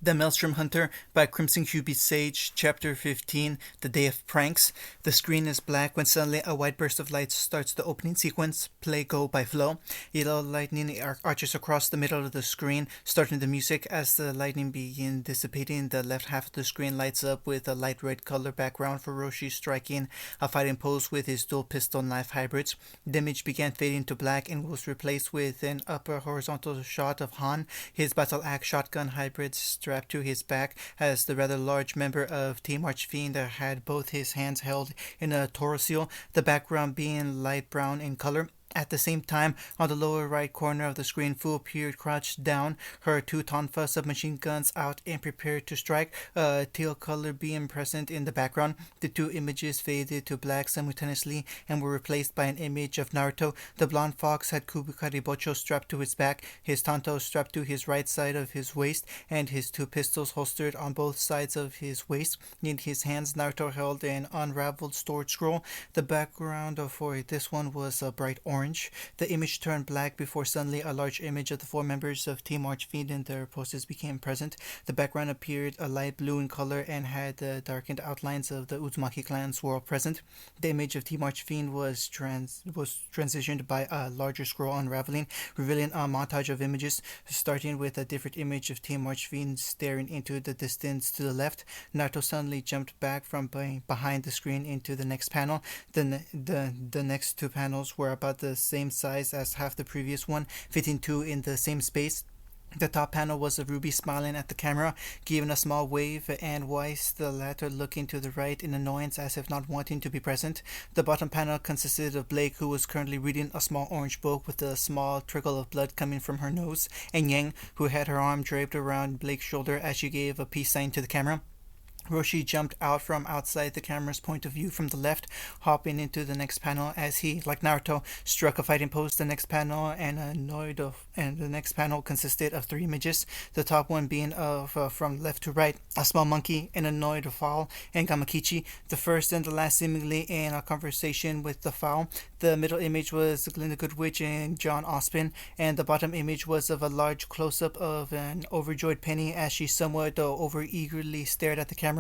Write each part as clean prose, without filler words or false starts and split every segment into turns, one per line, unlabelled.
The Maelstrom Hunter by Crimson Cubie Sage, Chapter 15, The Day of Pranks. The screen is black when suddenly a white burst of light starts the opening sequence. Play Go by Flow. Yellow lightning arches across the middle of the screen, starting the music. As the lightning begins dissipating, the left half of the screen lights up with a light red color background for Roshi striking a fighting pose with his dual pistol knife hybrids. The image began fading to black and was replaced with an upper horizontal shot of Han, his battle axe shotgun hybrids strapped to his back, as the rather large member of Team Archfiend had both his hands held in a torsil, the background being light brown in color. At the same time, on the lower right corner of the screen, Fu appeared crouched down, her two Tonfa submachine guns out and prepared to strike, a teal color being present in the background. The two images faded to black simultaneously and were replaced by an image of Naruto. The blonde fox had Kubikari Bocho strapped to his back, his Tanto strapped to his right side of his waist, and his two pistols holstered on both sides of his waist. In his hands, Naruto held an unraveled storage scroll. The background for this one was a bright orange. The image turned black before suddenly a large image of the four members of Team Archfiend and their poses became present. The background appeared a light blue in color and had the darkened outlines of the Uzumaki clan swirl present. The image of Team Archfiend was transitioned by a larger scroll unraveling, revealing a montage of images, starting with a different image of Team Archfiend staring into the distance to the left. Naruto suddenly jumped back from behind the screen into the next panel. The next two panels were about the same size as half the previous one, fitting two in the same space. The top panel was of Ruby smiling at the camera, giving a small wave, and Weiss, the latter, looking to the right in annoyance as if not wanting to be present. The bottom panel consisted of Blake, who was currently reading a small orange book with a small trickle of blood coming from her nose, and Yang, who had her arm draped around Blake's shoulder as she gave a peace sign to the camera. Roshi jumped out from outside the camera's point of view from the left, hopping into the next panel as he, like Naruto, struck a fighting pose. The next panel the next panel consisted of three images, the top one being of from left to right, a small monkey, an annoyed fowl, and Gamakichi. The first and the last seemingly in a conversation with the fowl. The middle image was Glinda Goodwitch and John Ospin, and the bottom image was of a large close-up of an overjoyed Penny as she somewhat over-eagerly stared at the camera.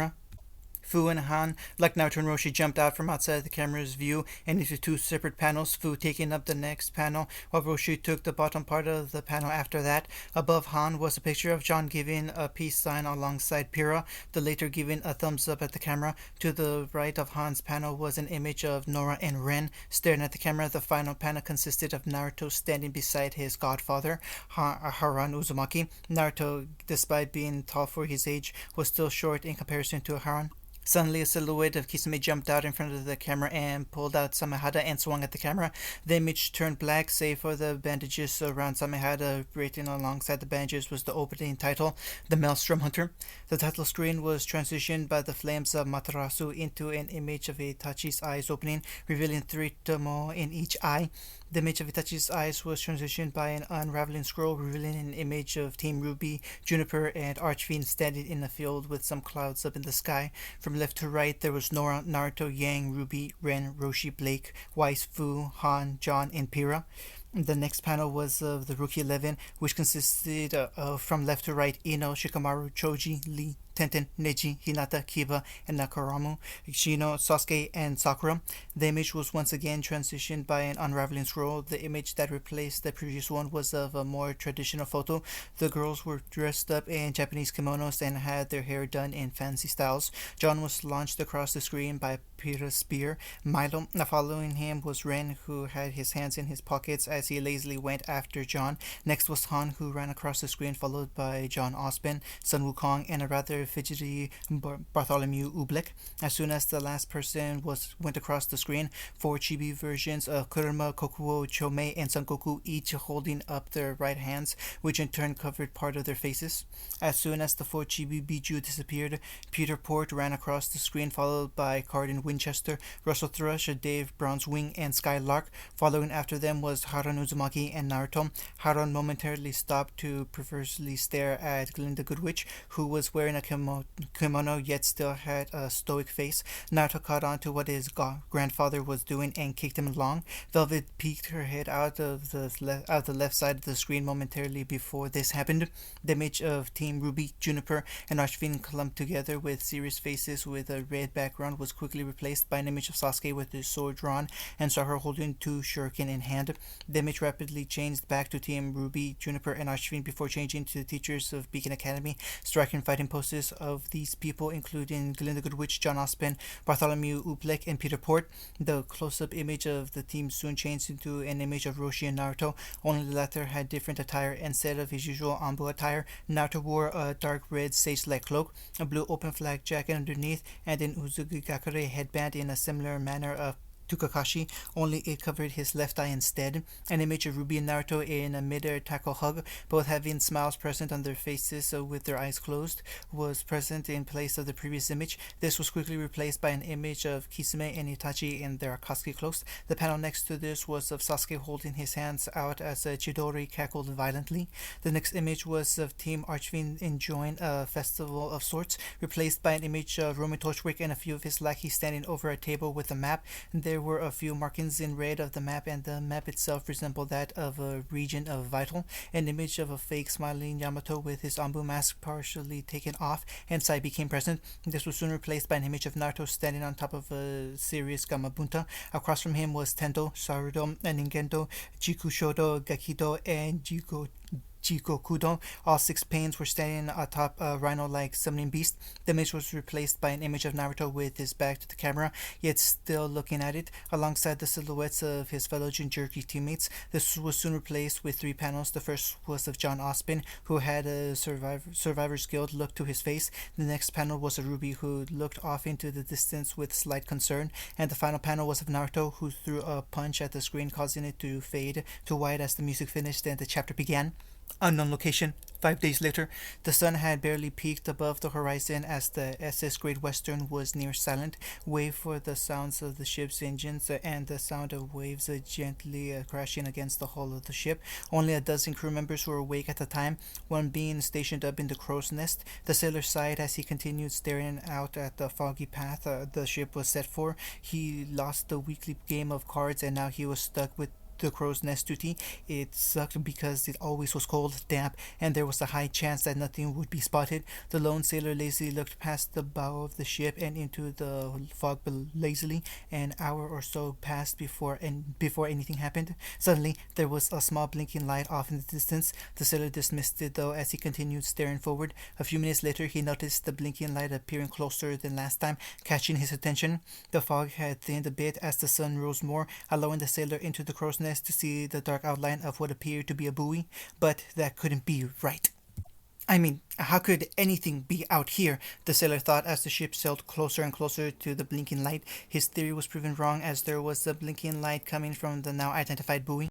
Fu and Han, like Naruto and Roshi, jumped out from outside the camera's view and into two separate panels, Fu taking up the next panel, while Roshi took the bottom part of the panel after that. Above Han was a picture of John giving a peace sign alongside Pyrrha, the latter giving a thumbs up at the camera. To the right of Han's panel was an image of Nora and Ren staring at the camera. The final panel consisted of Naruto standing beside his godfather, Haran Uzumaki. Naruto, despite being tall for his age, was still short in comparison to Haran. Suddenly, a silhouette of Kisame jumped out in front of the camera and pulled out Samehada and swung at the camera. The image turned black, save for the bandages around Samehada. Written alongside the bandages was the opening title, The Maelstrom Hunter. The title screen was transitioned by the flames of Matarasu into an image of Itachi's eyes opening, revealing three tomo in each eye. The image of Itachi's eyes was transitioned by an unraveling scroll, revealing an image of Team Ruby, Juniper, and Archfiend standing in a field with some clouds up in the sky. From left to right, there was Nora, Naruto, Yang, Ruby, Ren, Roshi, Blake, Weiss, Fu, Han, John, and Pyrrha. The next panel was of the Rookie 11, which consisted of, from left to right, Ino, Shikamaru, Choji, Lee, Tenten, Neji, Hinata, Kiba, and Nakaramu, Shino, Sasuke, and Sakura. The image was once again transitioned by an unraveling scroll. The image that replaced the previous one was of a more traditional photo. The girls were dressed up in Japanese kimonos and had their hair done in fancy styles. John was launched across the screen by Pyrrha's spear. Milo, following him, was Ren, who had his hands in his pockets as he lazily went after John. Next was Han, who ran across the screen, followed by John Ospin, Sun Wukong, and a rather fidgety Bartholomew Oobleck. As soon as the last person went across the screen, four chibi versions of Kurama, Kokuo, Chomei, and Son Goku, each holding up their right hands, which in turn covered part of their faces. As soon as the four chibi Biju disappeared, Peter Port ran across the screen, followed by Cardin Winchester, Russell Thrush, Dave Bronzewing, and Skylark. Following after them was Haran Uzumaki and Naruto. Haran momentarily stopped to perversely stare at Glinda Goodwitch, who was wearing a kimono, yet still had a stoic face. Naruto caught on to what his grandfather was doing and kicked him along. Velvet peeked her head out the left side of the screen momentarily before this happened. The image of Team Ruby, Juniper, and Archfiend clumped together with serious faces with a red background was quickly replaced by an image of Sasuke with his sword drawn and saw her holding two shuriken in hand. The image rapidly changed back to Team Ruby, Juniper, and Archfiend before changing to the teachers of Beacon Academy, striking fighting poses of these people, including Glinda Goodwitch, John Ospen, Bartholomew Oobleck, and Peter Port. The close-up image of the team soon changed into an image of Roshi and Naruto, only the latter had different attire. Instead of his usual Anbu attire, Naruto wore a dark red sage-like cloak, a blue open flag jacket underneath, and an Uzugakure headband in a similar manner of Tukakashi, only it covered his left eye instead. An image of Ruby and Naruto in a mid-air tackle hug, both having smiles present on their faces with their eyes closed, was present in place of the previous image. This was quickly replaced by an image of Kisame and Itachi in their Akatsuki cloaks. The panel next to this was of Sasuke holding his hands out as Chidori cackled violently. The next image was of Team Archfiend enjoying a festival of sorts, replaced by an image of Roman Torchwick and a few of his lackeys standing over a table with a map. There were a few markings in red of the map, and the map itself resembled that of a region of Vital. An image of a fake smiling Yamato with his Anbu mask partially taken off and Sai became present. This was soon replaced by an image of Naruto standing on top of a serious Gamabunta. Across from him was Tendo, Sarudo, and Ningendo, Jikushodo, Gakido, and Jikokudo. All 6 panes were standing atop a rhino-like summoning beast. The image was replaced by an image of Naruto with his back to the camera, yet still looking at it, alongside the silhouettes of his fellow Jinchuriki teammates. This was soon replaced with 3 panels. The first was of John Ospen, who had a Survivor's Guild look to his face. The next panel was of Ruby, who looked off into the distance with slight concern. And the final panel was of Naruto, who threw a punch at the screen, causing it to fade to white as the music finished and the chapter began. Unknown location. 5 days later, the sun had barely peaked above the horizon as the SS Great Western was near silent, wave for the sounds of the ship's engines and the sound of waves gently crashing against the hull of the ship. Only a dozen crew members were awake at the time, one being stationed up in the crow's nest. The sailor sighed as he continued staring out at the foggy path the ship was set for. He lost the weekly game of cards, and now he was stuck with the crow's nest duty. It sucked because it always was cold, damp, and there was a high chance that nothing would be spotted. The lone sailor lazily looked past the bow of the ship and into the fog lazily. An hour or so passed before anything happened. Suddenly, there was a small blinking light off in the distance. The sailor dismissed it, though, as he continued staring forward. A few minutes later, he noticed the blinking light appearing closer than last time, catching his attention. The fog had thinned a bit as the sun rose more, allowing the sailor into the crow's nest to see the dark outline of what appeared to be a buoy, but that couldn't be right. I mean, how could anything be out here? The sailor thought as the ship sailed closer and closer to the blinking light. His theory was proven wrong, as there was a blinking light coming from the now identified buoy.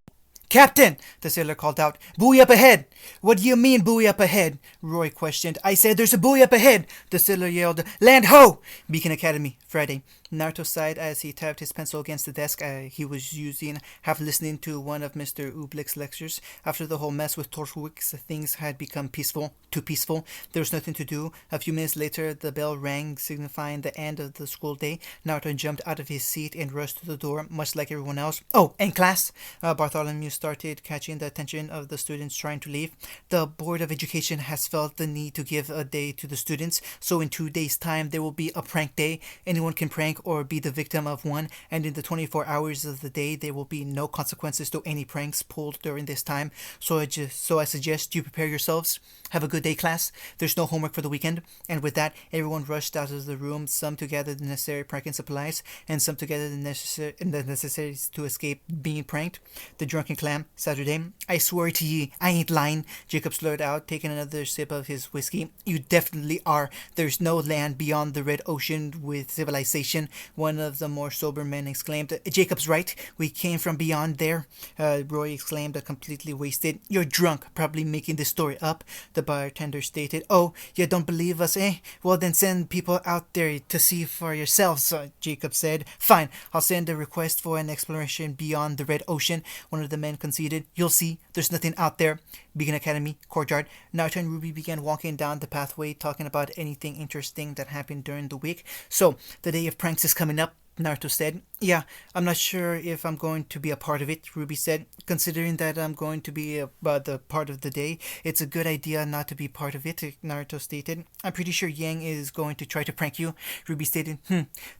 "Captain!" the sailor called out. "Buoy up ahead!" "What do you mean, buoy up ahead?" Roy questioned. "I said there's a buoy up ahead!" The sailor yelled. "Land ho!" Beacon Academy, Friday. Naruto sighed as he tapped his pencil against the desk he was using, half listening to one of Mr. Oobleck's lectures. After the whole mess with Torchwick's, things had become peaceful. Too peaceful. There was nothing to do. A few minutes later, the bell rang, signifying the end of the school day. Naruto jumped out of his seat and rushed to the door, much like everyone else. "Oh, and class!" Bartholomew started, catching the attention of the students trying to leave. "The Board of Education has felt the need to give a day to the students, so in 2 days' time there will be a prank day. Anyone can prank or be the victim of one, and in the 24 hours of the day there will be no consequences to any pranks pulled during this time. So I suggest you prepare yourselves. Have a good day, class. There's no homework for the weekend." And with that, everyone rushed out of the room, some to gather the necessary pranking supplies, and some to gather the necessaries to escape being pranked. The drunken clam, Saturday. "I swear to ye, I ain't lying," Jacob slurred out, taking another sip of his whiskey. "You definitely are. There's no land beyond the red ocean with civilization," one of the more sober men exclaimed. "Jacob's right. We came from beyond there," Roy exclaimed, completely wasted. "You're drunk, probably making this story up," the bartender stated. "Oh, you don't believe us, eh? Well, then send people out there to see for yourselves," Jacob said. "Fine, I'll send a request for an exploration beyond the red ocean," one of the men Yang conceded. You'll see, there's nothing out there. Beacon Academy, courtyard. Naruto and Ruby began walking down the pathway, talking about anything interesting that happened during the week. So, the day of pranks is coming up, Naruto said. Yeah, I'm not sure if I'm going to be a part of it, Ruby said. Considering that I'm going to be the part of the day, it's a good idea not to be part of it, Naruto stated. I'm pretty sure Yang is going to try to prank you, Ruby stated.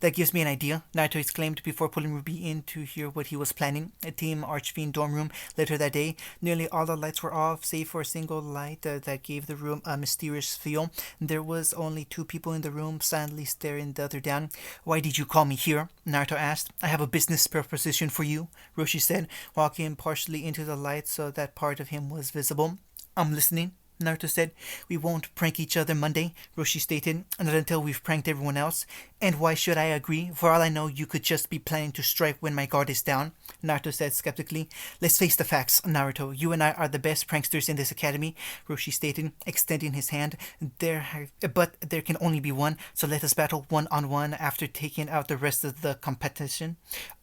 That gives me an idea, Naruto exclaimed before pulling Ruby in to hear what he was planning. A Team Archfiend dorm room later that day. Nearly all the lights were off, save for a single light that gave the room a mysterious feel. There was only 2 people in the room, silently staring the other down. Why did you call me here? Naruto asked. I have a business proposition for you, Roshi said, walking partially into the light so that part of him was visible. I'm listening, Naruto said. We won't prank each other Monday, Roshi stated, not until we've pranked everyone else. And why should I agree? For all I know, you could just be planning to strike when my guard is down, Naruto said skeptically. Let's face the facts, Naruto. You and I are the best pranksters in this academy, Roshi stated, extending his hand. But there can only be one, so let us battle one-on-one after taking out the rest of the competition.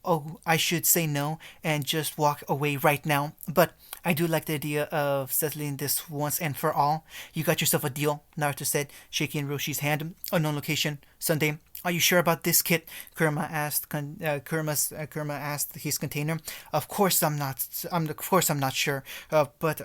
Oh, I should say no and just walk away right now, but I do like the idea of settling this once and for all. You got yourself a deal, Naruto said, shaking Roshi's hand. Unknown location, Sunday. Are you sure about this, Kit? Kurama asked. Kurama asked his container. Of course I'm not. Of course I'm not sure. But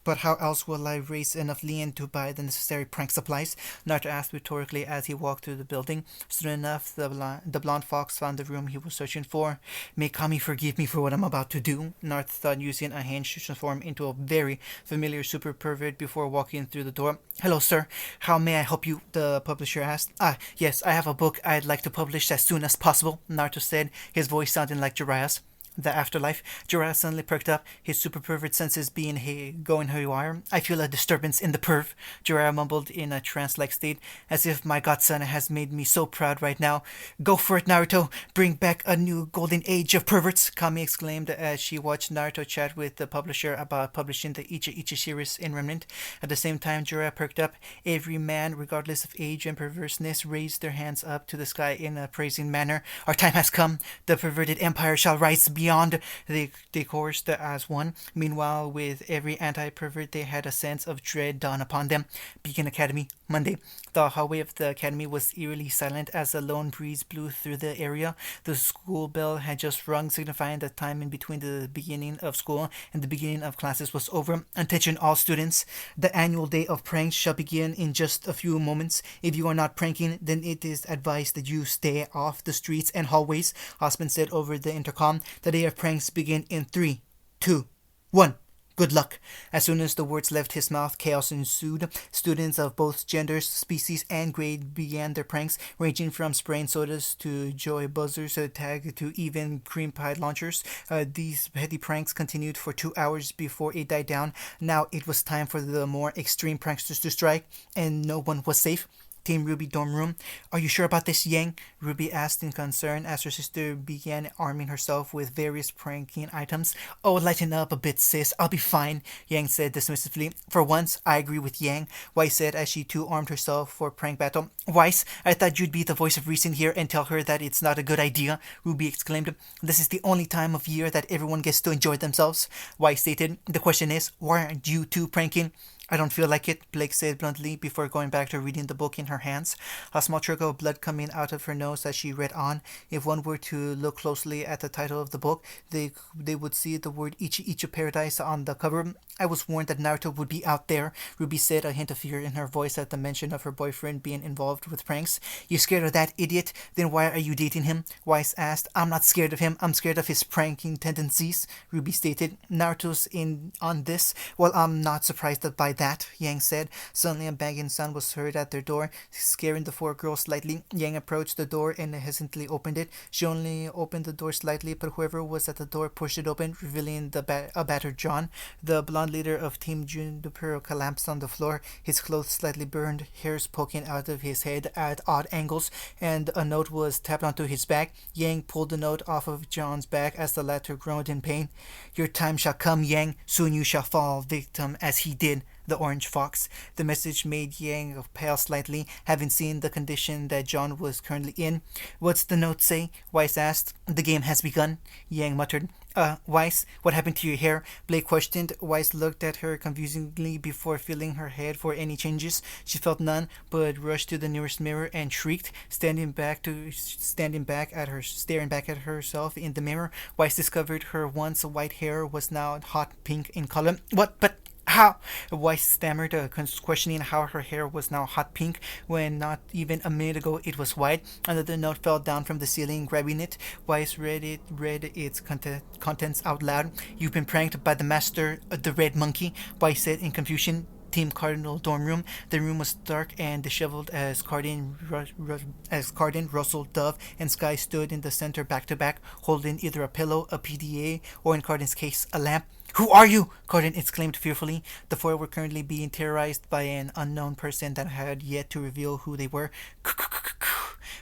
how else will I raise enough lien to buy the necessary prank supplies? Naruto asked rhetorically as he walked through the building. Soon enough, the blonde fox found the room he was searching for. May Kami forgive me for what I'm about to do, Naruto thought, using a hand to transform into a very familiar super pervert before walking through the door. Hello, sir. How may I help you? The publisher asked. Yes, I have a book I'd like to publish as soon as possible, Naruto said, his voice sounding like Jiraiya's. The afterlife. Jiraiya suddenly perked up, his super pervert senses going haywire. I feel a disturbance in the perv, Jiraiya mumbled in a trance-like state, as if my godson has made me so proud right now. Go for it, Naruto! Bring back a new golden age of perverts! Kami exclaimed as she watched Naruto chat with the publisher about publishing the Icha Icha series in Remnant. At the same time, Jiraiya perked up. Every man, regardless of age and perverseness, raised their hands up to the sky in a praising manner. Our time has come. The perverted empire shall rise beyond, they chorused as one. Meanwhile, with every anti-pervert, they had a sense of dread dawn upon them. Beacon Academy, Monday. The hallway of the academy was eerily silent as a lone breeze blew through the area. The school bell had just rung, signifying that time in between the beginning of school and the beginning of classes was over. Attention all students. The annual day of pranks shall begin in just a few moments. If you are not pranking, then it is advised that you stay off the streets and hallways, Osman said over the intercom. The day of pranks begin in 3, 2, 1. Good luck. As soon as the words left his mouth, chaos ensued. Students of both genders, species, and grade began their pranks, ranging from spraying sodas to joy buzzers, tag to even cream pie launchers. These petty pranks continued for 2 hours before it died down. Now it was time for the more extreme pranksters to strike, and no one was safe. Team Ruby dorm room. Are you sure about this, Yang? Ruby asked in concern as her sister began arming herself with various pranking items. Oh, lighten up a bit, sis. I'll be fine, Yang said dismissively. For once, I agree with Yang, Weiss said as she too armed herself for prank battle. Weiss, I thought you'd be the voice of reason here and tell her that it's not a good idea, Ruby exclaimed. This is the only time of year that everyone gets to enjoy themselves, Weiss stated. The question is, why aren't you two pranking? I don't feel like it, Blake said bluntly before going back to reading the book in her hands, a small trickle of blood coming out of her nose as she read on. If one were to look closely at the title of the book, they would see the word Ichi Ichi Paradise on the cover. I was warned that Naruto would be out there, Ruby said, a hint of fear in her voice at the mention of her boyfriend being involved with pranks. You scared of that idiot? Then why are you dating him? Weiss asked. I'm not scared of him. I'm scared of his pranking tendencies, Ruby stated. Naruto's in on this? Well, I'm not surprised by that, Yang said. Suddenly a banging sound was heard at their door, scaring the 4 girls slightly. Yang approached the door and hesitantly opened it. She only opened the door slightly, but whoever was at the door pushed it open, revealing a battered John. The blonde leader of Team Juniper collapsed on the floor, his clothes slightly burned, hairs poking out of his head at odd angles, and a note was tapped onto his back. Yang pulled the note off of John's back as the latter groaned in pain. Your time shall come, Yang. Soon you shall fall victim as he did, the orange fox. The message made Yang pale slightly, having seen the condition that John was currently in. What's the note say? Weiss asked. The game has begun, Yang muttered. Weiss, what happened to your hair? Blake questioned. Weiss looked at her confusingly before feeling her head for any changes. She felt none, but rushed to the nearest mirror and shrieked, staring back at herself in the mirror. Weiss discovered her once white hair was now hot pink in color. What? But how? Weiss stammered, questioning how her hair was now hot pink when not even a minute ago it was white. Another note fell down from the ceiling. Grabbing it, Weiss read its contents out loud. You've been pranked by the master, the red monkey, Weiss said in confusion. Team Cardinal dorm room. The room was dark and disheveled as Cardin, Russell, Dove, and Sky stood in the center back to back, holding either a pillow, a PDA, or in Cardin's case, a lamp. Who are you? Corden exclaimed fearfully. The four were currently being terrorized by an unknown person that had yet to reveal who they were.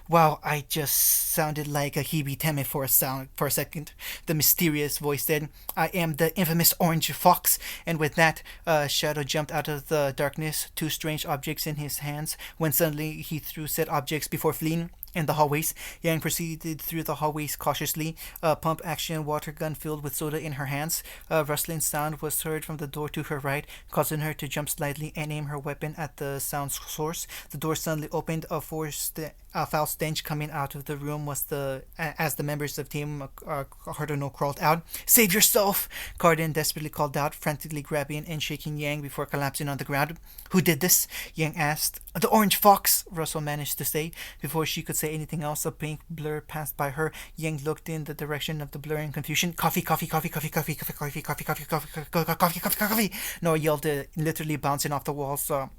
Wow, I just sounded like a Hebe-Teme for a second. The mysterious voice said, I am the infamous Orange Fox. And with that, a shadow jumped out of the darkness, two strange objects in his hands, when suddenly he threw said objects before fleeing. In the hallways, Yang proceeded through the hallways cautiously, a pump-action water gun filled with soda in her hands. A rustling sound was heard from the door to her right, causing her to jump slightly and aim her weapon at the sound source. The door suddenly opened, a foul stench coming out of the room as the members of Team Cardinal crawled out. Save yourself! Cardin desperately called out, frantically grabbing and shaking Yang before collapsing on the ground. Who did this? Yang asked. The Orange Fox, Russell managed to say. Before she could say anything else, a pink blur passed by her. Yang looked in the direction of the blur in confusion. Coffee, coffee, coffee, coffee, coffee, coffee, coffee, coffee, coffee, coffee, coffee, coffee, coffee, coffee. Noah yelled, literally bouncing off the walls of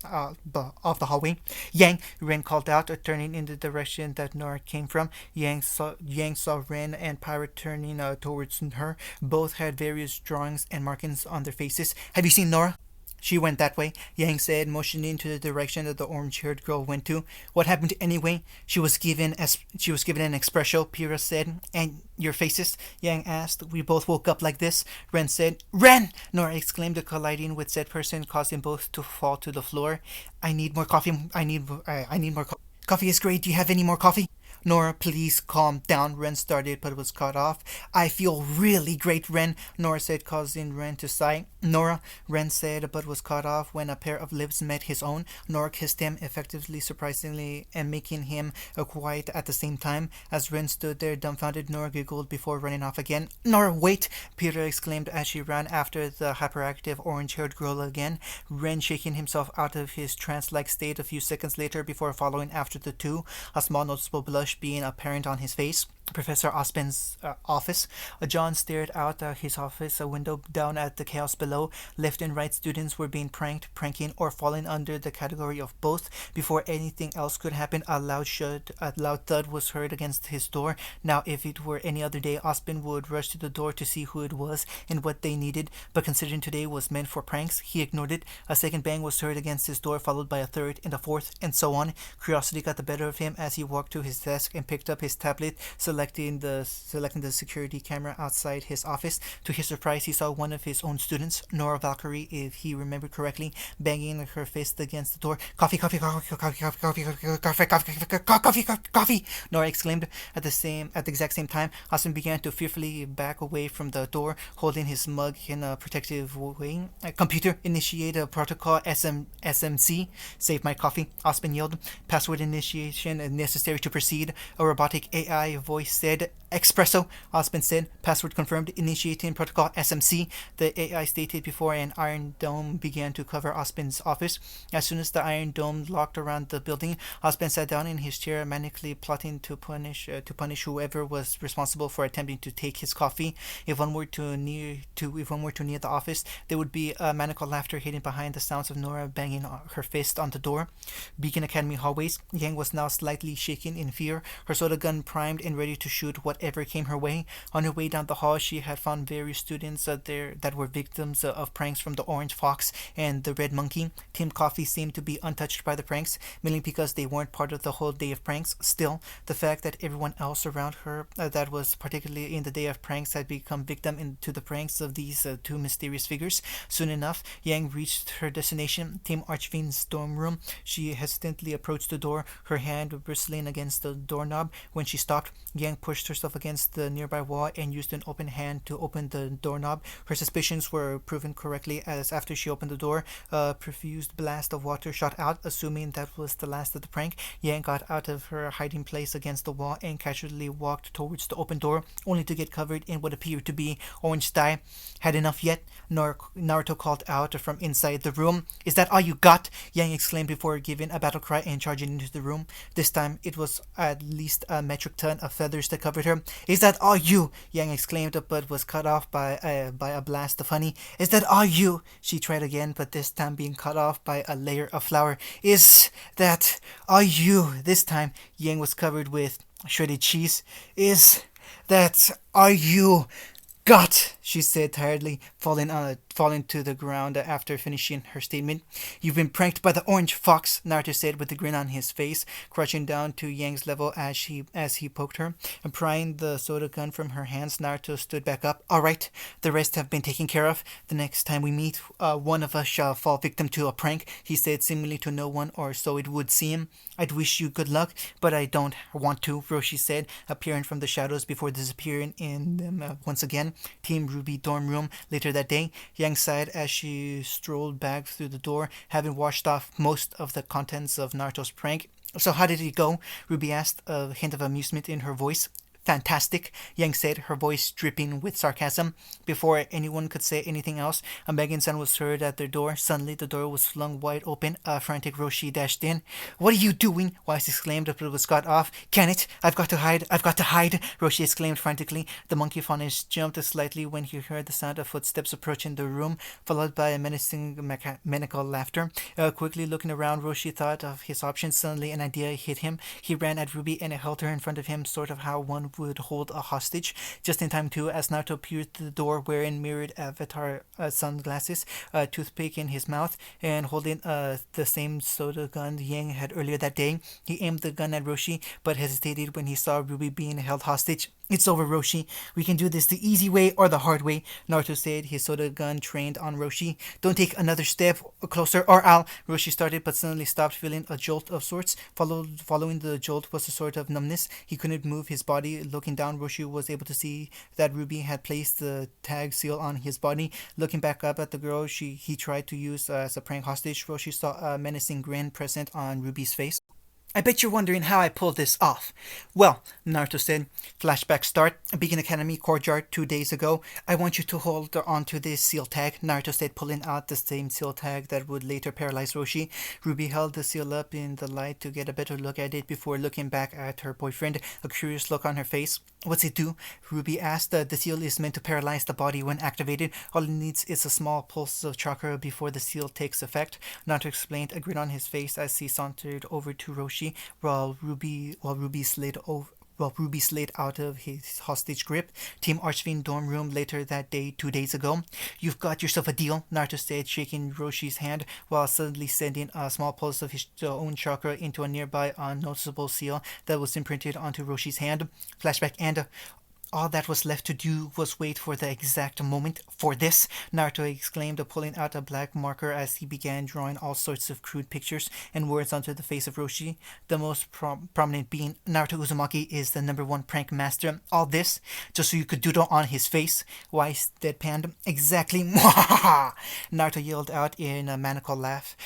the hallway. Yang, Ren called out, turning in the direction that Nora came from. Yang saw Ren and Pirate turning towards her. Both had various drawings and markings on their faces. Have you seen Nora? She went that way, Yang said, motioning to the direction that the orange-haired girl went to. What happened anyway? She was given an espresso, Pyrrha said. And your faces? Yang asked. We both woke up like this, Ren said. Ren! Nora exclaimed, colliding with said person, causing both to fall to the floor. I need more coffee. I need more coffee. Coffee is great. Do you have any more coffee? Nora, please calm down, Ren started, but was cut off. I feel really great, Ren, Nora said, causing Ren to sigh. Nora, Ren said, but was cut off when a pair of lips met his own. Nora kissed him, effectively, surprisingly, and making him quiet at the same time. As Ren stood there dumbfounded, Nora giggled before running off again. Nora, wait! Peter exclaimed as she ran after the hyperactive orange-haired girl again, Ren shaking himself out of his trance-like state a few seconds later before following after the two, a small noticeable blush being apparent on his face. Professor Ospen's office. John stared out his office window down at the chaos below. Left and right students were being pranked, pranking, or falling under the category of both. Before anything else could happen, a loud thud was heard against his door. Now, if it were any other day, Ospen would rush to the door to see who it was and what they needed, but considering today was meant for pranks, he ignored it. A second bang was heard against his door, followed by a third and a fourth, and so on. Curiosity got the better of him as he walked to his desk and picked up his tablet, selecting the security camera outside his office. To his surprise, he saw one of his own students, Nora Valkyrie, if he remembered correctly, banging her fist against the door. Coffee, coffee, coffee, coffee, coffee, coffee, coffee, coffee, coffee, coffee, Nora exclaimed. At the exact same time, Austin began to fearfully back away from the door, holding his mug in a protective way. Computer, initiate a protocol SMC. Save my coffee, Austin yelled. Password initiation necessary to proceed. A robotic AI voice said. Espresso, Osmond said. Password confirmed. Initiating protocol SMC. The AI stated before an iron dome began to cover Osmond's office. As soon as the iron dome locked around the building, Osmond sat down in his chair, manically plotting to punish whoever was responsible for attempting to take his coffee. If one were to near the office, there would be maniacal laughter hidden behind the sounds of Nora banging her fist on the door. Beacon Academy hallways. Yang was now slightly shaken in fear, her soda gun primed and ready to shoot whatever came her way. On her way down the hall, she had found various students there that were victims of pranks from the Orange Fox and the Red Monkey. Team Coffee seemed to be untouched by the pranks, mainly because they weren't part of the whole day of pranks. Still, the fact that everyone else around her that was particularly in the day of pranks had become victim to the pranks of these two mysterious figures. Soon enough, Yang reached her destination, Team Archfiend's dorm room. She hesitantly approached the door, her hand bristling against the doorknob. When she stopped, Yang pushed herself herself against the nearby wall and used an open hand to open the doorknob. Her suspicions were proven correctly, as after she opened the door, a profuse blast of water shot out. Assuming that was the last of the prank, Yang got out of her hiding place against the wall and casually walked towards the open door, only to get covered in what appeared to be orange dye. Had enough yet? Naruto called out from inside the room. Is that all you got? Yang exclaimed before giving a battle cry and charging into the room. This time it was at least a metric ton of feathers that covered her. Is that all you? Yang exclaimed, but was cut off by a blast of honey. Is that all you? She tried again, but this time being cut off by a layer of flour. Is that all you? This time Yang was covered with shredded cheese. Is that all you got? She said tiredly, falling to the ground after finishing her statement. You've been pranked by the orange fox, Naruto said with a grin on his face, crouching down to Yang's level as he poked her. And prying the soda gun from her hands, Naruto stood back up. All right, the rest have been taken care of. The next time we meet, one of us shall fall victim to a prank, he said, seemingly to no one, or so it would seem. I'd wish you good luck, but I don't want to, Roshi said, appearing from the shadows before disappearing in them once again. Team Ruby dorm room later that day. Yang sighed as she strolled back through the door, having washed off most of the contents of Naruto's prank. So how did it go? Ruby asked, a hint of amusement in her voice. Fantastic, Yang said, her voice dripping with sarcasm. Before anyone could say anything else, a begging sound was heard at their door. Suddenly, the door was flung wide open. A frantic Roshi dashed in. What are you doing? Weiss exclaimed, but it was got off. Can it? I've got to hide! I've got to hide! Roshi exclaimed frantically. The monkey faunish jumped slightly when he heard the sound of footsteps approaching the room, followed by a menacing mechanical laughter. Quickly looking around, Roshi thought of his options. Suddenly, an idea hit him. He ran at Ruby and held her in front of him, sort of how one would hold a hostage. Just in time too, as Naruto peered through the door wearing mirrored avatar sunglasses, a toothpick in his mouth, and holding the same soda gun Yang had earlier that day. He aimed the gun at Roshi, but hesitated when he saw Ruby being held hostage. It's over, Roshi. We can do this the easy way or the hard way, Naruto said, his soda gun trained on Roshi. Don't take another step closer or I'll... Roshi started, but suddenly stopped, feeling a jolt of sorts. Following the jolt was a sort of numbness. He couldn't move his body. Looking down, Roshi was able to see that Ruby had placed the tag seal on his body. Looking back up at the girl he tried to use as a prank hostage, Roshi saw a menacing grin present on Ruby's face. I bet you're wondering how I pulled this off. Well, Naruto said, flashback start, Beacon Academy courtyard 2 days ago. I want you to hold on to this seal tag, Naruto said, pulling out the same seal tag that would later paralyze Roshi. Ruby held the seal up in the light to get a better look at it before looking back at her boyfriend, a curious look on her face. What's it do? Ruby asked. The seal is meant to paralyze the body when activated. All it needs is a small pulse of chakra before the seal takes effect. Naruto explained, a grin on his face as he sauntered over to Roshi, while Ruby slid out of his hostage grip. Team Archfiend dorm room later that day, 2 days ago. You've got yourself a deal, Naruto said, shaking Roshi's hand while suddenly sending a small pulse of his own chakra into a nearby unnoticeable seal that was imprinted onto Roshi's hand. Flashback and... All that was left to do was wait for the exact moment for this, Naruto exclaimed, pulling out a black marker as he began drawing all sorts of crude pictures and words onto the face of Roshi, the most prominent being, Naruto Uzumaki is the #1 prank master. All this, just so you could doodle on his face. Weiss deadpanned. Exactly. Naruto yelled out in a maniacal laugh,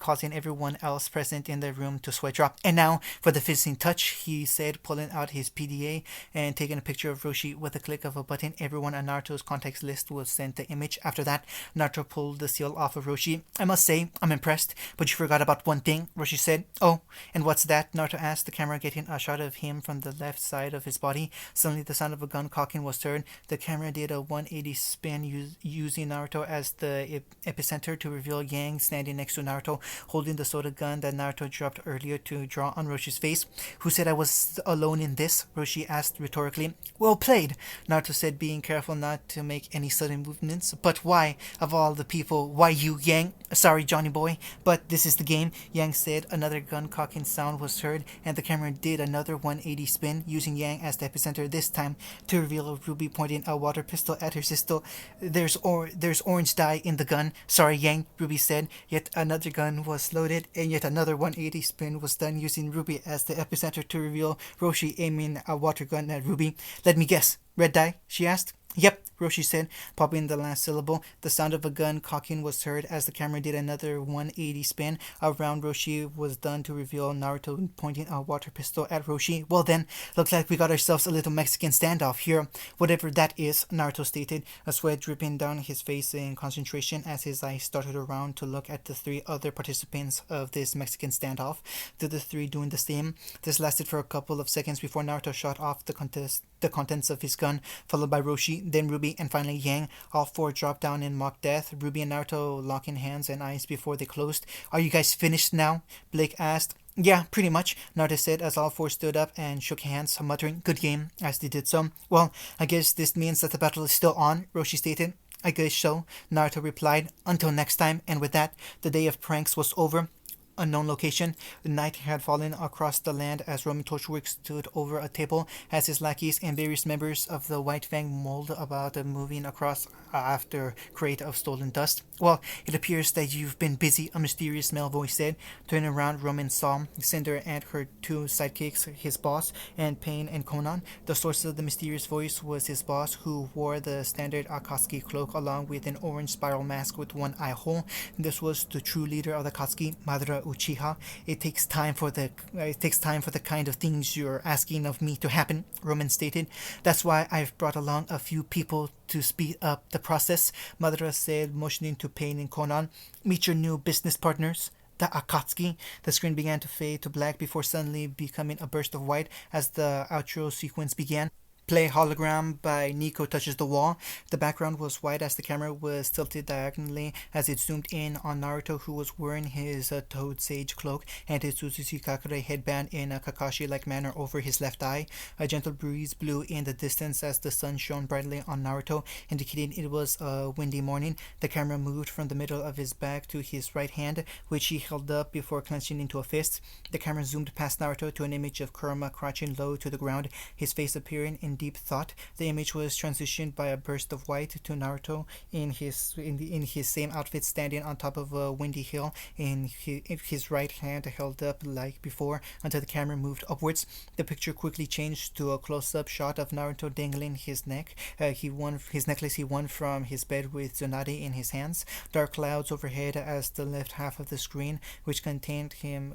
causing everyone else present in the room to sweat drop. And now, for the finishing touch, he said, pulling out his PDA and taking a picture of Roshi. With a click of a button, everyone on Naruto's contacts list was sent the image. After that, Naruto pulled the seal off of Roshi. I must say, I'm impressed, but you forgot about one thing, Roshi said. Oh, and what's that? Naruto asked, the camera getting a shot of him from the left side of his body. Suddenly, the sound of a gun cocking was heard. The camera did a 180 spin using Naruto as the epicenter to reveal Yang standing next to Naruto, holding the soda gun that Naruto dropped earlier to draw on Roshi's face. Who said I was alone in this? Roshi asked rhetorically. Well, Well played, Naruto said, being careful not to make any sudden movements. But why, of all the people, why you, Yang? Sorry, Johnny boy, but this is the game, Yang said. Another gun cocking sound was heard, and the camera did another 180 spin, using Yang as the epicenter this time to reveal Ruby pointing a water pistol at her sister. There's orange dye in the gun. Sorry, Yang, Ruby said. Yet another gun was loaded, and yet another 180 spin was done using Ruby as the epicenter to reveal Roshi aiming a water gun at Ruby. Let me guess. Red dye? She asked. Yep, Roshi said, popping the last syllable. The sound of a gun cocking was heard as the camera did another 180 spin around Roshi was done to reveal Naruto pointing a water pistol at Roshi. Well then, looks like we got ourselves a little Mexican standoff here. Whatever that is, Naruto stated, a sweat dripping down his face in concentration as his eyes started around to look at the three other participants of this Mexican standoff. The three doing the same. This lasted for a couple of seconds before Naruto shot off the contents of his gun, followed by Roshi, then Ruby, and finally Yang. All four dropped down in mock death, Ruby and Naruto locking hands and eyes before they closed. Are you guys finished now? Blake asked. Yeah, pretty much, Naruto said as all four stood up and shook hands, muttering, good game, as they did so. Well, I guess this means that the battle is still on, Roshi stated. I guess so, Naruto replied. Until next time, and with that, the day of pranks was over. Unknown location. The night had fallen across the land as Roman Torchwick stood over a table as his lackeys and various members of the White Fang mulled about moving across after crate of stolen dust. Well, it appears that you've been busy, a mysterious male voice said. Turning around, Roman saw Cinder and her two sidekicks, his boss, and Pain and Conan. The source of the mysterious voice was his boss, who wore the standard Akatsuki cloak along with an orange spiral mask with one eye hole. This was the true leader of the Akatsuki, Madara Uchiha. It takes time for the kind of things you're asking of me to happen, Roman stated. That's why I've brought along a few people to speed up the process, Madara said, motioning to Pain and Conan. Meet your new business partners. The Akatsuki. The screen began to fade to black before suddenly becoming a burst of white as the outro sequence began. Play hologram by Nico touches the wall. The background was white as the camera was tilted diagonally as it zoomed in on Naruto, who was wearing his Toad Sage cloak and his Tsutsuki Kakure headband in a Kakashi-like manner over his left eye. A gentle breeze blew in the distance as the sun shone brightly on Naruto, indicating it was a windy morning. The camera moved from the middle of his back to his right hand, which he held up before clenching into a fist. The camera zoomed past Naruto to an image of Kurama crouching low to the ground, his face appearing in deep thought. The image was transitioned by a burst of white to Naruto in his same outfit, standing on top of a windy hill, in his right hand held up like before until the camera moved upwards. The picture quickly changed to a close-up shot of Naruto dangling his neck. His necklace he won from his bed with Tsunade in his hands. Dark clouds overhead as the left half of the screen, which contained him,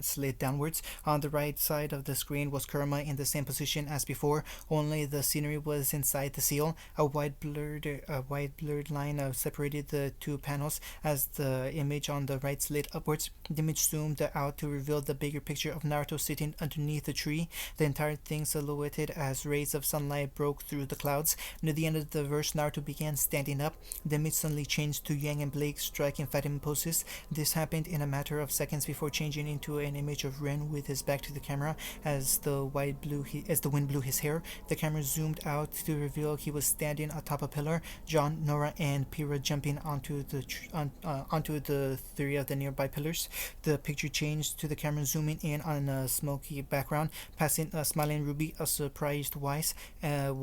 slid downwards. On the right side of the screen was Kurama in the same position as before, only the scenery was inside the seal. A wide blurred line separated the two panels as the image on the right slid upwards. The image zoomed out to reveal the bigger picture of Naruto sitting underneath a tree, the entire thing silhouetted as rays of sunlight broke through the clouds. Near the end of the verse, Naruto began standing up. The image suddenly changed to Yang and Blake striking fighting poses. This happened in a matter of seconds before changing into an image of Ren with his back to the camera as the wind blew his hair. The camera zoomed out to reveal he was standing atop a pillar, John, Nora, and Pyrrha jumping onto the three of the nearby pillars. The picture changed to the camera zooming in on a smoky background, passing a smiling Ruby, a surprised Weiss, an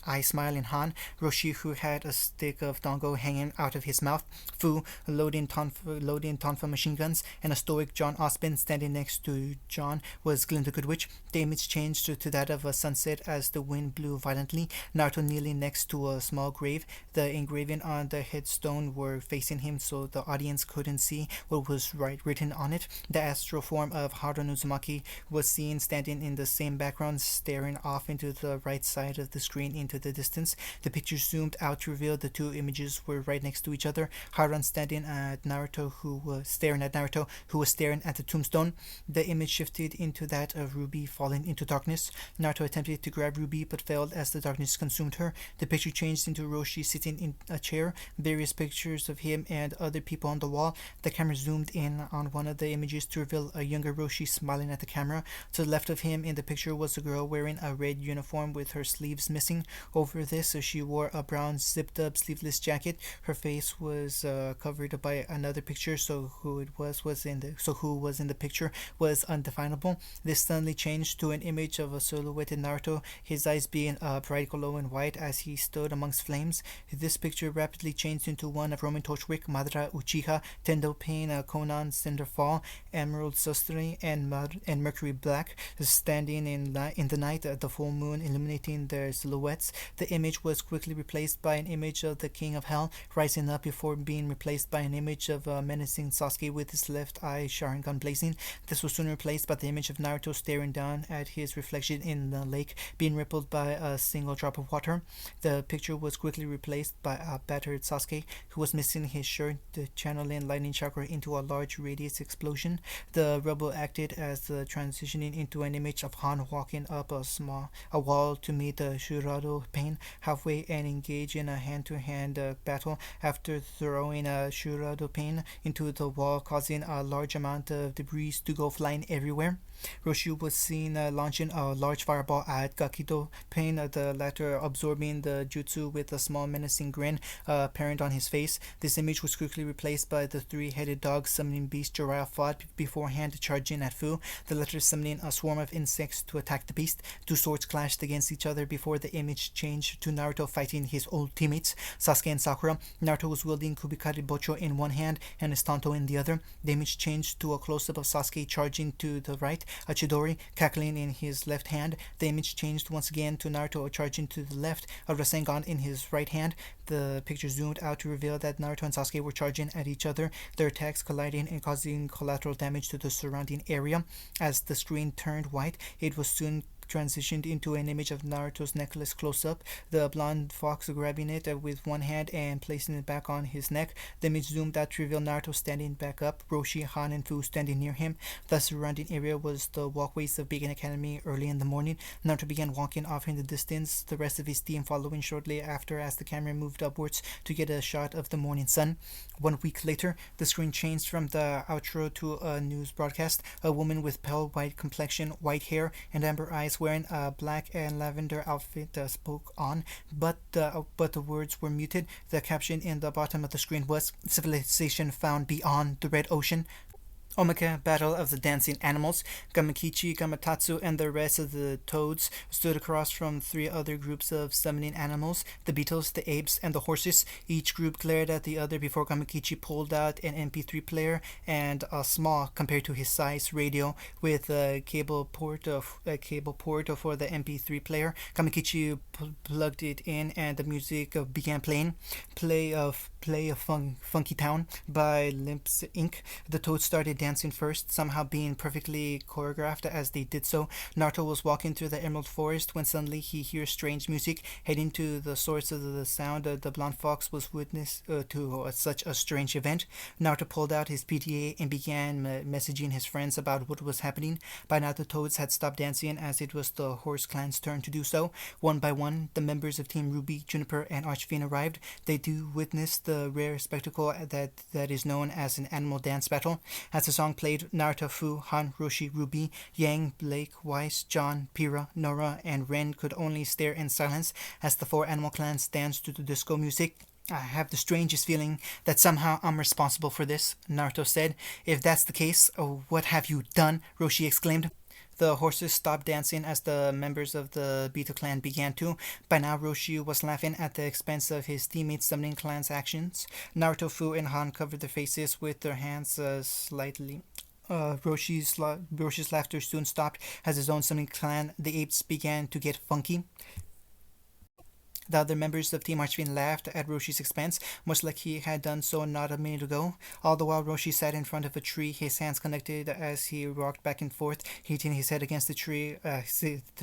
eye smiling Han, Roshi, who had a stick of Dango hanging out of his mouth, Fu loading Tonfa machine guns, and a stoic John Osbin standing next to John was Glinda Goodwitch. The image changed to that of a sunset as the wind blew violently. Naruto kneeling next to a small grave. The engraving on the headstone were facing him so the audience couldn't see what was written on it. The astral form of Haruno Uzumaki was seen standing in the same background, staring off into the right side of the screen into the distance. The picture zoomed out to reveal the two images were right next to each other. Haruno staring at Naruto, who was staring at the tombstone. The image shifted into that of Ruby falling into into darkness. Naruto attempted to grab Ruby but failed as the darkness consumed her. The picture changed into Roshi sitting in a chair, various pictures of him and other people on the wall. The camera zoomed in on one of the images to reveal a younger Roshi smiling at the camera. To the left of him in the picture was a girl wearing a red uniform with her sleeves missing. Over this, she wore a brown zipped-up sleeveless jacket. Her face was covered by another picture, so who was in the picture was undefinable. This suddenly changed to an image of a silhouetted Naruto, his eyes being a bright glowing white as he stood amongst flames. This picture rapidly changed into one of Roman Torchwick, Madara Uchiha, Tendo Pain, Conan, Cinderfall, Emerald Susuri, and Mercury Black standing in the night, the full moon illuminating their silhouettes. The image was quickly replaced by an image of the King of Hell rising up before being replaced by an image of menacing Sasuke with his left eye Sharingan blazing. This was soon replaced by the image of Naruto staring down at his reflection in the lake, being rippled by a single drop of water. The picture was quickly replaced by a battered Sasuke who was missing his shirt, channeling lightning chakra into a large radius explosion. The rubble acted as the transitioning into an image of Han walking up a wall to meet the Shurado Pain halfway and engage in a hand-to-hand battle after throwing a Shurado Pain into the wall, causing a large amount of debris to go flying everywhere. Roshi was seen launching a large fireball at Gakido Pain, the latter absorbing the jutsu with a small menacing grin apparent on his face. This image was quickly replaced by the three-headed dog summoning beast Jiraiya fought beforehand, charging at Fu, the latter summoning a swarm of insects to attack the beast. Two swords clashed against each other before the image changed to Naruto fighting his old teammates, Sasuke and Sakura. Naruto was wielding Kubikari Bocho in one hand and Estanto in the other. The image changed to a close-up of Sasuke charging to the right, a Chidori cackling in his left hand. The image changed once again to Naruto charging to the left, a Rasengan in his right hand. The picture zoomed out to reveal that Naruto and Sasuke were charging at each other, their attacks colliding and causing collateral damage to the surrounding area. As the screen turned white, it was soon transitioned into an image of Naruto's necklace close up, the blonde fox grabbing it with one hand and placing it back on his neck. The image zoomed out to reveal Naruto standing back up, Roshi, Han, and Fu standing near him. The surrounding area was the walkways of Begin Academy early in the morning. Naruto began walking off in the distance, the rest of his team following shortly after as the camera moved upwards to get a shot of the morning sun. 1 week later, the screen changed from the outro to a news broadcast. A woman with pale white complexion, white hair, and amber eyes wearing a black and lavender outfit spoke on, but the words were muted. The caption in the bottom of the screen was "Civilization found beyond the Red Ocean." Omega, Battle of the Dancing Animals. Gamakichi, Gamatatsu, and the rest of the toads stood across from three other groups of summoning animals, the beetles, the apes, and the horses. Each group glared at the other before Gamakichi pulled out an MP3 player and a small, compared to his size, radio with a cable port for the MP3 player. Gamakichi plugged it in and the music began playing. Play of Funky Town by Limps Inc. The toads started dancing first, somehow being perfectly choreographed as they did so. Naruto was walking through the Emerald Forest when suddenly he hears strange music. Heading to the source of the sound, the blonde fox was witness to such a strange event. Naruto pulled out his PDA and began messaging his friends about what was happening. By now the toads had stopped dancing as it was the horse clan's turn to do so. One by one, the members of Team Ruby, Juniper, and Archfiend arrived. They do witness the rare spectacle that is known as an animal dance battle. As the song played, Naruto, Fu, Han, Roshi, Ruby, Yang, Blake, Weiss, John, Pyrrha, Nora, and Ren could only stare in silence as the four animal clans danced to the disco music. "I have the strangest feeling that somehow I'm responsible for this," Naruto said. "If that's the case, what have you done?" Roshi exclaimed. The horses stopped dancing as the members of the Beta clan began to. By now, Roshi was laughing at the expense of his teammates' summoning clan's actions. Naruto, Fu, and Han covered their faces with their hands slightly. Roshi's laughter soon stopped as his own summoning clan, the apes, began to get funky. The other members of Team Archfiend laughed at Roshi's expense, much like he had done so not a minute ago. All the while, Roshi sat in front of a tree, his hands connected as he rocked back and forth, hitting his head against the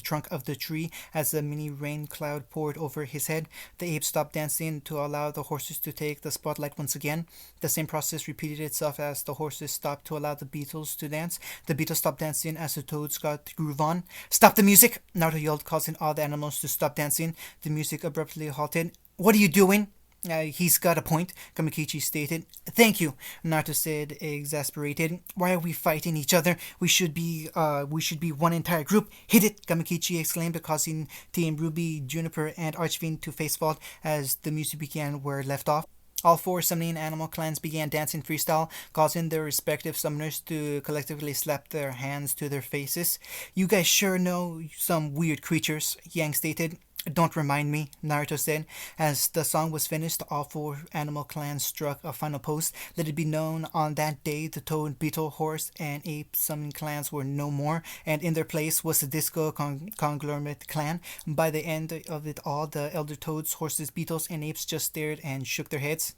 trunk of the tree as a mini rain cloud poured over his head. The apes stopped dancing to allow the horses to take the spotlight once again. The same process repeated itself as the horses stopped to allow the beetles to dance. The beetles stopped dancing as the toads got the groove on. "Stop the music!" Naruto yelled, causing all the animals to stop dancing. The music abruptly halted. "What are you doing?" He's got a point, Kamikichi stated. "Thank you," Naruto said, exasperated. "Why are we fighting each other? We should be one entire group. Hit it!" Kamikichi exclaimed, causing Team Ruby, Juniper, and Archfiend to face fault as the music began where it left off. All four summoning animal clans began dancing freestyle, causing their respective summoners to collectively slap their hands to their faces. "You guys sure know some weird creatures," Yang stated. "Don't remind me," Naruto said. As the song was finished, all four animal clans struck a final pose. Let it be known, on that day, the toad, beetle, horse, and ape summoning clans were no more, and in their place was the disco conglomerate clan. By the end of it all, the elder toads, horses, beetles, and apes just stared and shook their heads.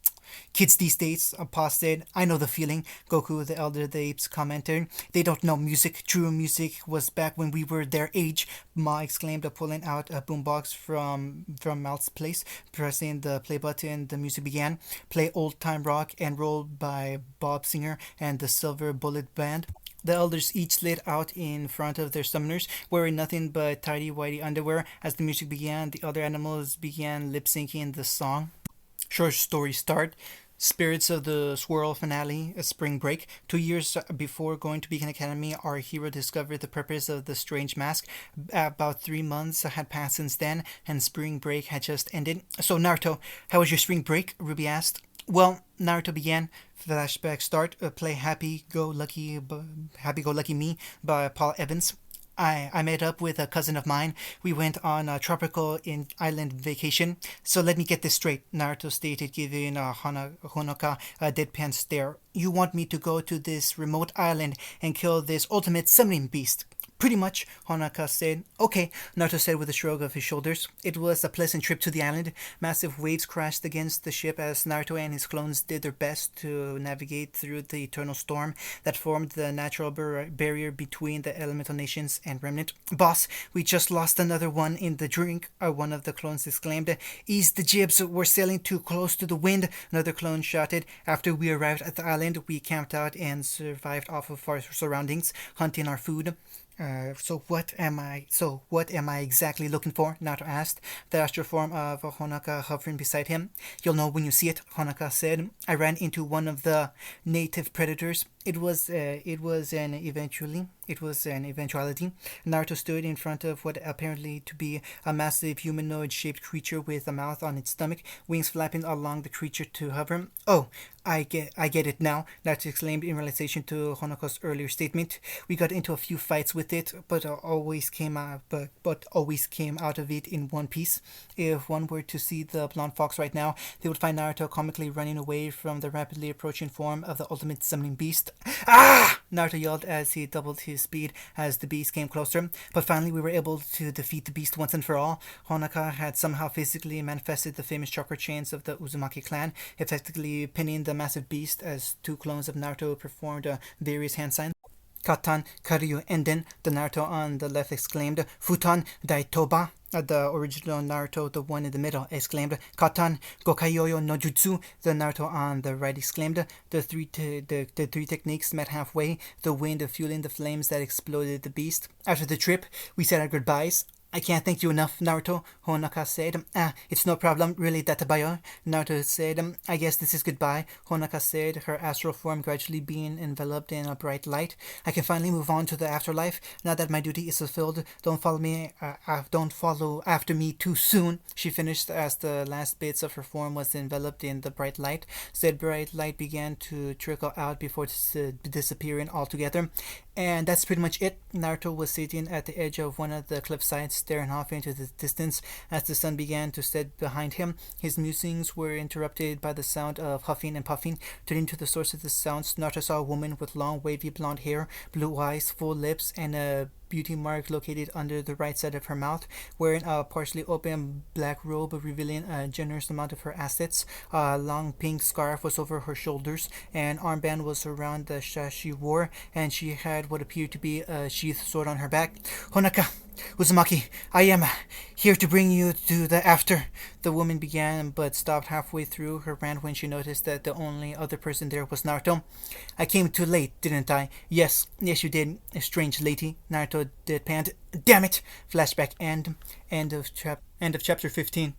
"Kids these days," Pa said. "I know the feeling," Goku, the elder of the apes, commented. "They don't know music. True music was back when we were their age," Ma exclaimed, pulling out a boombox from Mal's place. Pressing the play button, the music began. "Play Old Time Rock and Roll" by Bob Singer and the Silver Bullet Band. The elders each slid out in front of their summoners, wearing nothing but tidy-whitey underwear. As the music began, the other animals began lip-syncing the song. Short story start. Spirits of the Swirl finale, a spring break. 2 years before going to Beacon Academy, our hero discovered the purpose of the strange mask. About 3 months had passed since then, and spring break had just ended. "So, Naruto, how was your spring break?" Ruby asked. "Well," Naruto began. Flashback start. Play Happy Go Lucky Me by Paul Evans. I met up with a cousin of mine. We went on a tropical island vacation. So let me get this straight," Naruto stated, giving Honoka a deadpan stare. "You want me to go to this remote island and kill this ultimate summoning beast?" "Pretty much," Honoka said. "Okay," Naruto said with a shrug of his shoulders. It was a pleasant trip to the island. Massive waves crashed against the ship as Naruto and his clones did their best to navigate through the eternal storm that formed the natural barrier between the elemental nations and Remnant. "Boss, we just lost another one in the drink," one of the clones exclaimed. "Ease the jibs, we're sailing too close to the wind," another clone shouted. "After we arrived at the island, we camped out and survived off of our surroundings, hunting our food." So what am I exactly looking for?" Naruto asked, the astral form of Honoka hovering beside him. "You'll know when you see it," Honoka said. "I ran into one of the native predators. It was an eventuality. Naruto stood in front of what apparently to be a massive humanoid-shaped creature with a mouth on its stomach, wings flapping along the creature to hover. "Oh, I get it now," Naruto exclaimed in relation to Honoka's earlier statement. "We got into a few fights with it, but always came out of it in one piece. If one were to see the blonde fox right now, they would find Naruto comically running away from the rapidly approaching form of the ultimate summoning beast." "Ah!" Naruto yelled as he doubled his speed as the beast came closer. "But finally we were able to defeat the beast once and for all." Honoka had somehow physically manifested the famous chakra chains of the Uzumaki clan, effectively pinning the massive beast as two clones of Naruto performed various hand signs. "Katan, Karyu, Enden," the Naruto on the left exclaimed. "Futon, Daitoba." The original Naruto, the one in the middle, exclaimed. "Katan, Gokayoyo no Jutsu," the Naruto on the right exclaimed. The three techniques met halfway, the wind fueling the flames that exploded the beast. After the trip, we said our goodbyes. "I can't thank you enough, Naruto," Honoka said. It's no problem, really, Databayo," Naruto said. "I guess this is goodbye," Honoka said, her astral form gradually being enveloped in a bright light. "I can finally move on to the afterlife, now that my duty is fulfilled. Don't follow after me too soon," she finished as the last bits of her form was enveloped in the bright light. Said bright light began to trickle out before disappearing altogether. And that's pretty much it. Naruto was sitting at the edge of one of the cliff sides, staring off into the distance as the sun began to set behind him. His musings were interrupted by the sound of huffing and puffing. Turning to the source of the sounds, Naruto saw a woman with long, wavy blonde hair, blue eyes, full lips, and a beauty mark located under the right side of her mouth. Wearing a partially open black robe revealing a generous amount of her assets, a long pink scarf was over her shoulders, an armband was around the sash she wore, and she had what appeared to be a sheathed sword on her back. Honaka, Uzumaki, I am here to bring you to the after. The woman began, but stopped halfway through her rant when she noticed that the only other person there was Naruto. I came too late, didn't I? Yes, you did, strange lady, Naruto deadpanned. Damn it! Flashback end of chapter 15.